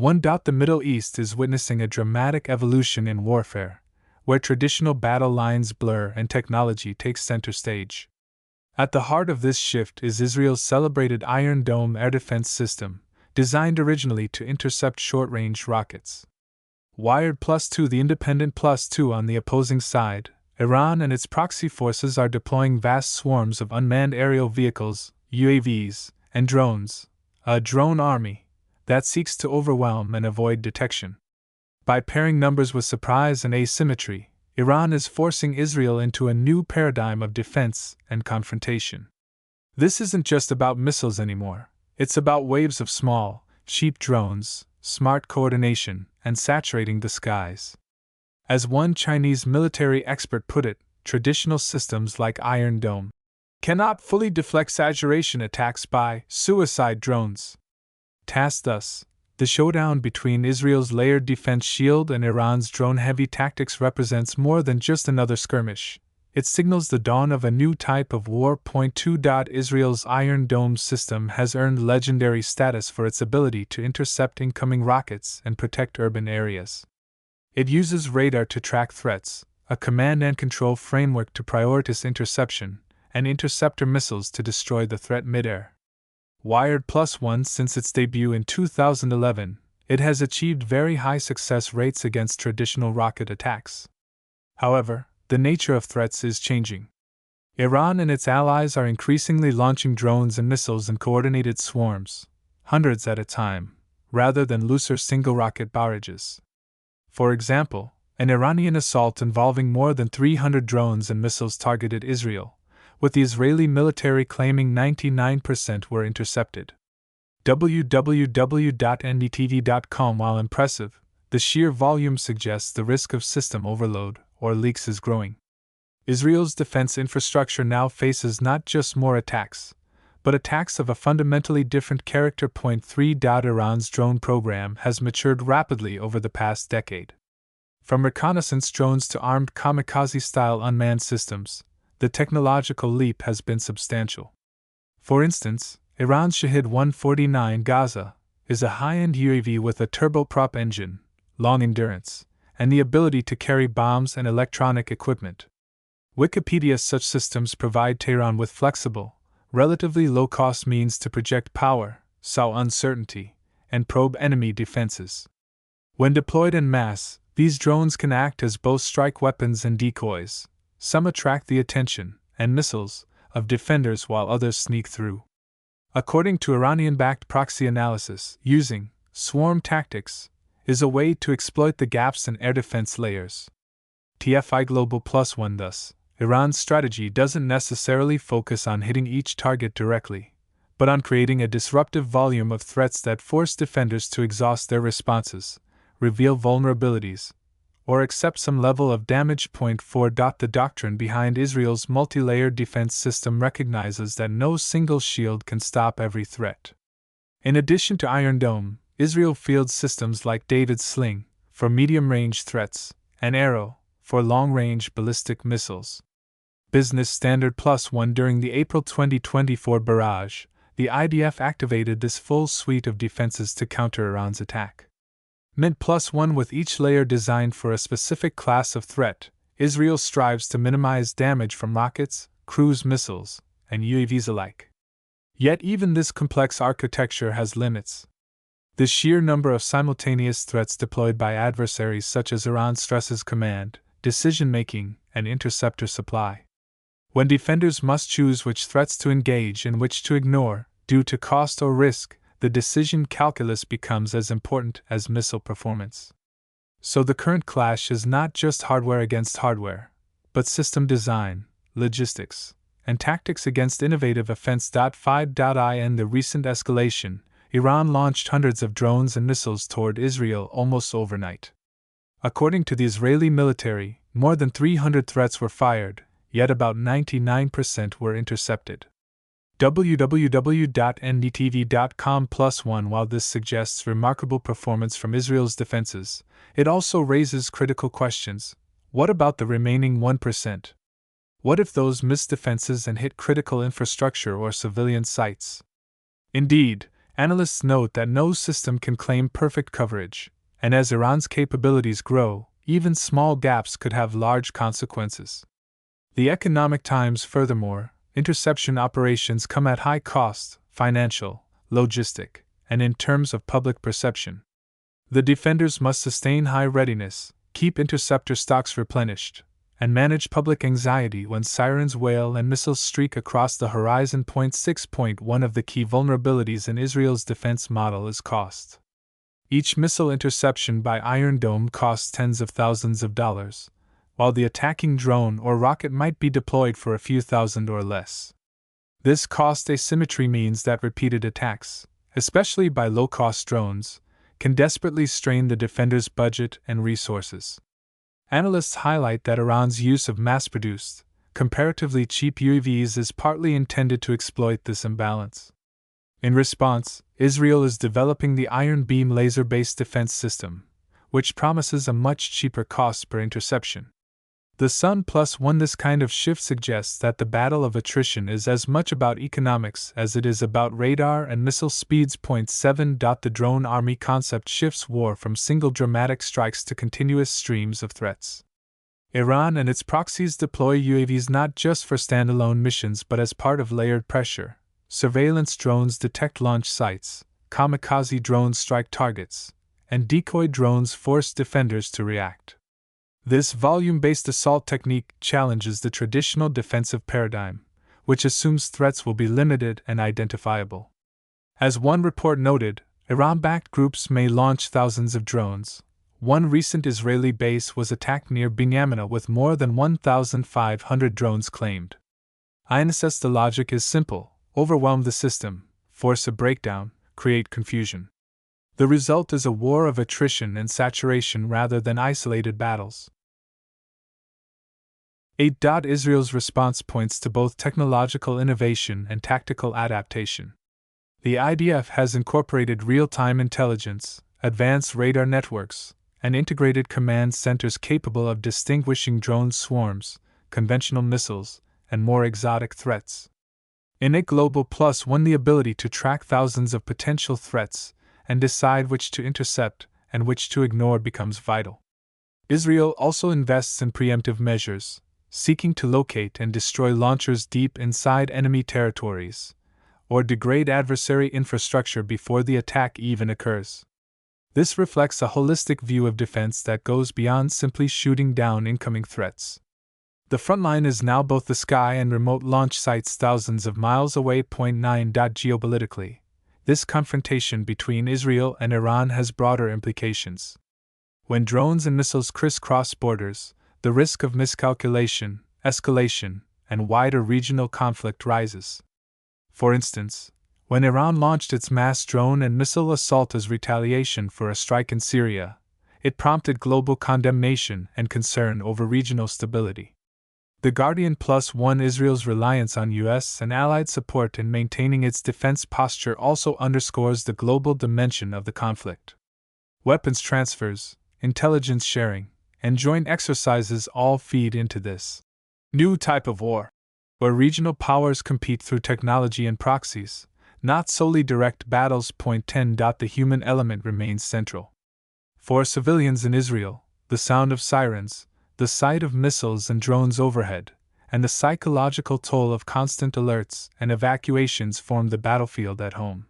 The Middle East is witnessing a dramatic evolution in warfare, where traditional battle lines blur and technology takes center stage. At the heart of this shift is Israel's celebrated Iron Dome air defense system, designed originally to intercept short-range rockets. Wired +2, the independent +2 on the opposing side, Iran and its proxy forces are deploying vast swarms of unmanned aerial vehicles, UAVs, and drones, a drone army that seeks to overwhelm and avoid detection. By pairing numbers with surprise and asymmetry, Iran is forcing Israel into a new paradigm of defense and confrontation. This isn't just about missiles anymore, it's about waves of small, cheap drones, smart coordination, and saturating the skies. As one Chinese military expert put it, traditional systems like Iron Dome cannot fully deflect saturation attacks by suicide drones. Tasked thus, the showdown between Israel's layered defense shield and Iran's drone-heavy tactics represents more than just another skirmish. It signals the dawn of a new type of war. 2. Israel's Iron Dome system has earned legendary status for its ability to intercept incoming rockets and protect urban areas. It uses radar to track threats, a command and control framework to prioritize interception, and interceptor missiles to destroy the threat midair. Wired +1 since its debut in 2011, it has achieved very high success rates against traditional rocket attacks. However, the nature of threats is changing. Iran and its allies are increasingly launching drones and missiles in coordinated swarms, hundreds at a time, rather than looser single-rocket barrages. For example, an Iranian assault involving more than 300 drones and missiles targeted Israel, with the Israeli military claiming 99% were intercepted. www.ndtv.com. While impressive, the sheer volume suggests the risk of system overload or leaks is growing. Israel's defense infrastructure now faces not just more attacks, but attacks of a fundamentally different character. 3. Iran's drone program has matured rapidly over the past decade. From reconnaissance drones to armed kamikaze-style unmanned systems, the technological leap has been substantial. For instance, Iran's Shahed 149 Gaza is a high-end UAV with a turboprop engine, long endurance, and the ability to carry bombs and electronic equipment. Wikipedia: such systems provide Tehran with flexible, relatively low-cost means to project power, sow uncertainty, and probe enemy defenses. When deployed en masse, these drones can act as both strike weapons and decoys. Some attract the attention, and missiles, of defenders while others sneak through. According to Iranian-backed proxy analysis, using swarm tactics is a way to exploit the gaps in air defense layers. TFI Global +1. Thus, Iran's strategy doesn't necessarily focus on hitting each target directly, but on creating a disruptive volume of threats that force defenders to exhaust their responses, reveal vulnerabilities, or accept some level of damage. 4. The doctrine behind Israel's multi-layered defense system recognizes that no single shield can stop every threat. In addition to Iron Dome, Israel fields systems like David's Sling for medium-range threats and Arrow for long-range ballistic missiles. Business Standard +1. During the April 2024 barrage, the IDF activated this full suite of defenses to counter Iran's attack. Mint +1. With each layer designed for a specific class of threat, Israel strives to minimize damage from rockets, cruise missiles, and UAVs alike. Yet even this complex architecture has limits. The sheer number of simultaneous threats deployed by adversaries such as Iran stresses command, decision-making, and interceptor supply. When defenders must choose which threats to engage and which to ignore, due to cost or risk, the decision calculus becomes as important as missile performance. So the current clash is not just hardware against hardware, but system design, logistics, and tactics against innovative offense. 5. In the recent escalation, Iran launched hundreds of drones and missiles toward Israel almost overnight. According to the Israeli military, more than 300 threats were fired, yet about 99% were intercepted. www.ndtv.com +1. While this suggests remarkable performance from Israel's defenses, it also raises critical questions. What about the remaining 1%? What if those missed defenses and hit critical infrastructure or civilian sites? Indeed, Analysts note that no system can claim perfect coverage, and as Iran's capabilities grow, even small gaps could have large consequences. The Economic Times, furthermore, interception operations come at high cost, financial, logistic, and in terms of public perception. The defenders must sustain high readiness, keep interceptor stocks replenished, and manage public anxiety when sirens wail and missiles streak across the horizon. 6.1 of the key vulnerabilities in Israel's defense model is cost. Each missile interception by Iron Dome costs tens of thousands of dollars, while the attacking drone or rocket might be deployed for a few thousand or less. This cost asymmetry means that repeated attacks, especially by low-cost drones, can desperately strain the defender's budget and resources. Analysts highlight that Iran's use of mass-produced, comparatively cheap UAVs is partly intended to exploit this imbalance. In response, Israel is developing the Iron Beam laser-based defense system, which promises a much cheaper cost per interception. The Sun Plus One. This kind of shift suggests that the battle of attrition is as much about economics as it is about radar and missile speeds. 7. The drone army concept shifts war from single dramatic strikes to continuous streams of threats. Iran and its proxies deploy UAVs not just for standalone missions but as part of layered pressure. Surveillance drones detect launch sites, kamikaze drones strike targets, and decoy drones force defenders to react. This volume-based assault technique challenges the traditional defensive paradigm, which assumes threats will be limited and identifiable. As one report noted, Iran-backed groups may launch thousands of drones. One recent Israeli base was attacked near Binyamina with more than 1,500 drones claimed. INSS. The logic is simple: overwhelm the system, force a breakdown, create confusion. The result is a war of attrition and saturation rather than isolated battles. 8. Israel's response points to both technological innovation and tactical adaptation. The IDF has incorporated real-time intelligence, advanced radar networks, and integrated command centers capable of distinguishing drone swarms, conventional missiles, and more exotic threats. In a Global Plus One, the ability to track thousands of potential threats and decide which to intercept and which to ignore becomes vital. Israel also invests in preemptive measures, seeking to locate and destroy launchers deep inside enemy territories, or degrade adversary infrastructure before the attack even occurs. This reflects a holistic view of defense that goes beyond simply shooting down incoming threats. The front line is now both the sky and remote launch sites thousands of miles away. 9. Geopolitically, this confrontation between Israel and Iran has broader implications. When drones and missiles crisscross borders, the risk of miscalculation, escalation, and wider regional conflict rises. For instance, when Iran launched its mass drone and missile assault as retaliation for a strike in Syria, it prompted global condemnation and concern over regional stability. The Guardian Plus One. Israel's reliance on U.S. and allied support in maintaining its defense posture also underscores the global dimension of the conflict. Weapons transfers, intelligence sharing, and joint exercises all feed into this new type of war, where regional powers compete through technology and proxies, not solely direct battles. 10. The human element remains central. For civilians in Israel, the sound of sirens, the sight of missiles and drones overhead, and the psychological toll of constant alerts and evacuations form the battlefield at home.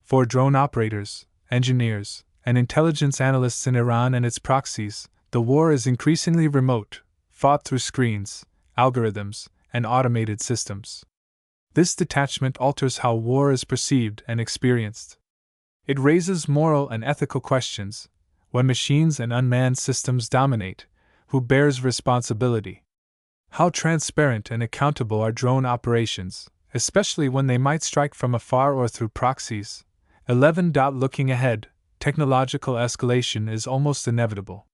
For drone operators, engineers, and intelligence analysts in Iran and its proxies, the war is increasingly remote, fought through screens, algorithms, and automated systems. This detachment alters how war is perceived and experienced. It raises moral and ethical questions. When machines and unmanned systems dominate, who bears responsibility? How transparent and accountable are drone operations, especially when they might strike from afar or through proxies? 11. Looking ahead, technological escalation is almost inevitable.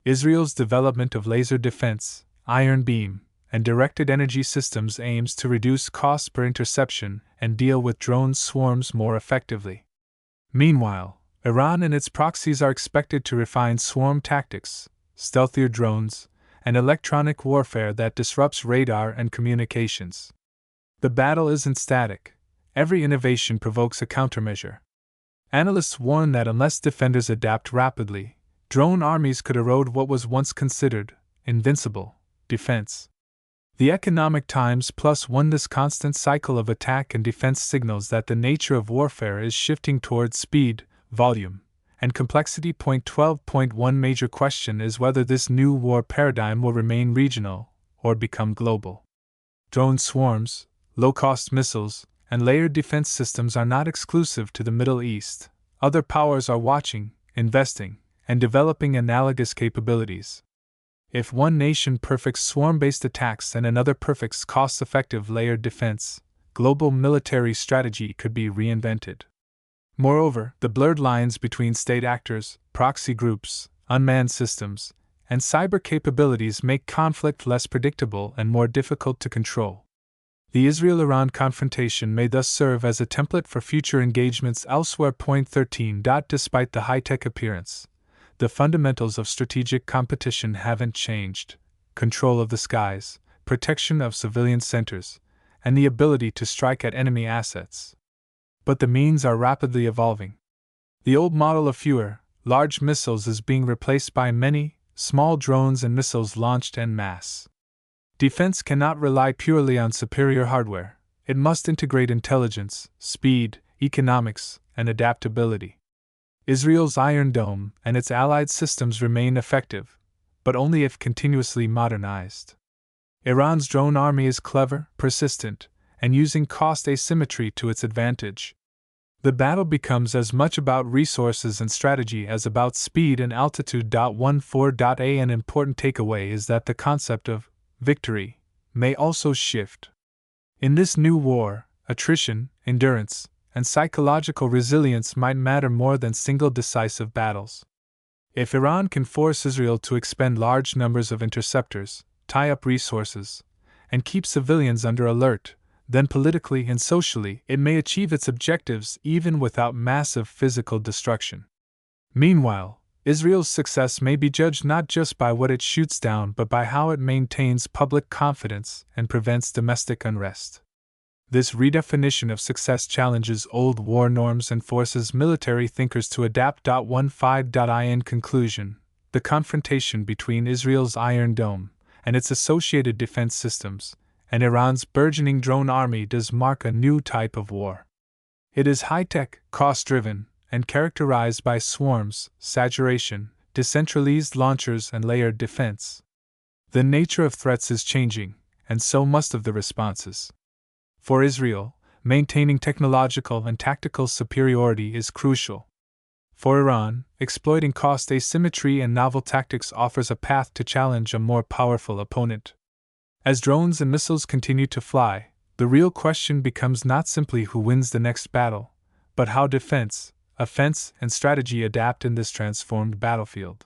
Israel's development of laser defense, iron beam, and directed energy systems aims to reduce costs per interception and deal with drone swarms more effectively. Meanwhile, Iran and its proxies are expected to refine swarm tactics, stealthier drones, and electronic warfare that disrupts radar and communications. The battle isn't static. Every innovation provokes a countermeasure. Analysts warn that unless defenders adapt rapidly, drone armies could erode what was once considered invincible defense. The Economic Times +1 This constant cycle of attack and defense signals that the nature of warfare is shifting towards speed, volume, and complexity. 12.1 Major question is whether this new war paradigm will remain regional or become global. Drone swarms, low-cost missiles, and layered defense systems are not exclusive to the Middle East. Other powers are watching, investing, and developing analogous capabilities. If one nation perfects swarm-based attacks and another perfects cost-effective layered defense, global military strategy could be reinvented. Moreover, the blurred lines between state actors, proxy groups, unmanned systems, and cyber capabilities make conflict less predictable and more difficult to control. The Israel-Iran confrontation may thus serve as a template for future engagements elsewhere. 13. Despite the high-tech appearance, the fundamentals of strategic competition haven't changed: control of the skies, protection of civilian centers, and the ability to strike at enemy assets. But the means are rapidly evolving. The old model of fewer, large missiles is being replaced by many, small drones and missiles launched en masse. Defense cannot rely purely on superior hardware, it must integrate intelligence, speed, economics, and adaptability. Israel's Iron Dome and its allied systems remain effective, but only if continuously modernized. Iran's drone army is clever, persistent, and using cost asymmetry to its advantage. The battle becomes as much about resources and strategy as about speed and altitude. 14. An important takeaway is that the concept of victory may also shift. In this new war, attrition, endurance, and psychological resilience might matter more than single decisive battles. If Iran can force Israel to expend large numbers of interceptors, tie up resources, and keep civilians under alert, then politically and socially it may achieve its objectives even without massive physical destruction. Meanwhile, Israel's success may be judged not just by what it shoots down but by how it maintains public confidence and prevents domestic unrest. This redefinition of success challenges old war norms and forces military thinkers to adapt. 15. In conclusion, the confrontation between Israel's Iron Dome and its associated defense systems and Iran's burgeoning drone army does mark a new type of war. It is high-tech, cost-driven, and characterized by swarms, saturation, decentralized launchers, and layered defense. The nature of threats is changing, and so must of the responses. For Israel, maintaining technological and tactical superiority is crucial. For Iran, exploiting cost asymmetry and novel tactics offers a path to challenge a more powerful opponent. As drones and missiles continue to fly, the real question becomes not simply who wins the next battle, but how defense, offense, and strategy adapt in this transformed battlefield.